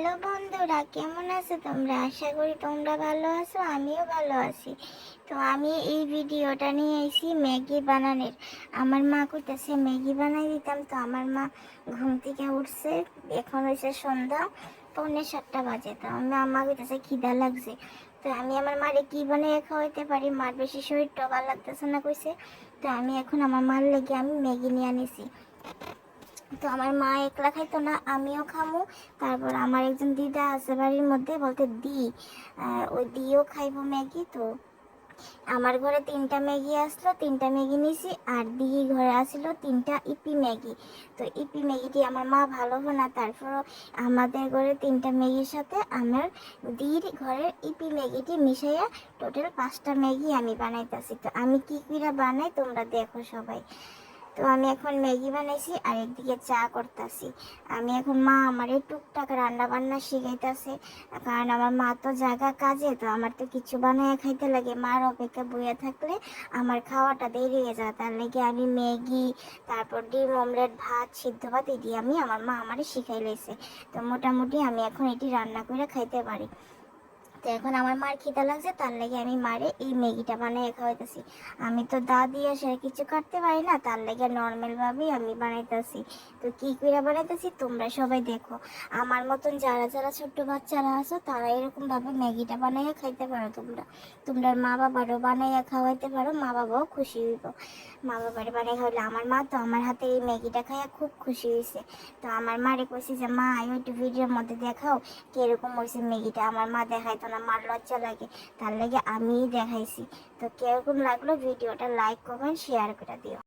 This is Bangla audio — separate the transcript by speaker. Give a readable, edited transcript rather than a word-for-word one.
Speaker 1: হ্যালো বন্ধুরা, কেমন আছো তোমরা? আশা করি তোমরা ভালো আছো, আমিও ভালো আছি। তো আমি এই ভিডিওটা নিয়ে এসেছি ম্যাগি বানানোর। আমার মা কইতেছে ম্যাগি বানাই দিতাম, তো আমার মা ঘুম থেকে উঠছে, এখন হয়েছে সন্ধ্যা 6:45 বাজে। তো আমার মা কইতেছে খিদা লাগছে। তো আমি আমার মারে কি বানিয়ে খাওয়াইতে পারি, মার বেশি শরীরটা ভালো লাগতেছে না কইছে। তো আমি এখন আমার মার লেগে আমি ম্যাগি নিয়ে আনিছি। তো আমার মা একলা খাইতো না, আমিও খামু। তারপর আমার একজন দিদা আছে বাড়ির মধ্যে, বলতে ওই দিও খাইবো ম্যাগি। তো আমার ঘরে 3টা ম্যাগি আসলো, 3টা ম্যাগি নিছি। আর দিই ঘরে আসলো 3টা ইপি ম্যাগি। তো ইপি ম্যাগিটি আমার মা ভালো না, তারপরও আমাদের ঘরে 3টা ম্যাগির সাথে আমার দির ঘরের ইপি ম্যাগিটি মিশাইয়া টোটাল 5টা ম্যাগি আমি বানাইতেছি। তো আমি কি করে বানাই তোমরা দেখো সবাই। তো আমি এখন ম্যাগি বানাইছি আর একদিকে চা করতেছি। আমি এখন মা আমার টুকটাক রান্না বান্না শিখাইতেছে, কারণ আমার মা তো জায়গা কাজে, তো আমার তো কিছু বানায় খাইতে লাগে। মার অপেক্ষা বইয়া থাকলে আমার খাওয়াটা দেরি হয়ে যায়, তার লেগে আমি ম্যাগি, তারপর ডিম অমলেট, ভাত, সিদ্ধ ভাত এটি আমার মা আমারে শিখাই লাইছে। তো মোটামুটি আমি এখন এটি রান্না করে খাইতে পারি। তো এখন আমার মার খিদা লাগছে, তার লাগে আমি মারে এই ম্যাগিটা বানিয়ে খাওয়াইতেছি। আমি তো দা দিয়ে সে কিছু কাটতে পারি না, তার লাগে নর্মাল ভাবেই আমি বানাইতেছি। তো কি করে বানাইতেছি তোমরা সবাই দেখো। আমার মতন যারা যারা ছোট্ট বাচ্চারা আছো, তারা এরকম ভাবে ম্যাগিটা বানাইয়া খাইতে পারো। তোমরা তোমরা মা বাবারও বানাইয়া খাওয়াইতে পারো, মা বাবাও খুশি হইব। মা বাবারে বানাই খাওয়াইলে, আমার মা তো আমার হাতে এই ম্যাগিটা খাইয়া খুব খুশি হয়েছে। তো আমার মারে কইছি যে মা একটু ভিডিওর মধ্যে দেখাও কিরকম হয়েছে ম্যাগিটা। আমার মা দেখাইতো না, মার লজ্জা লাগে, তার লাগে আমিই দেখাইছি। তো কিরকম লাগলো ভিডিওটা লাইক কমেন্ট শেয়ার করে দিও।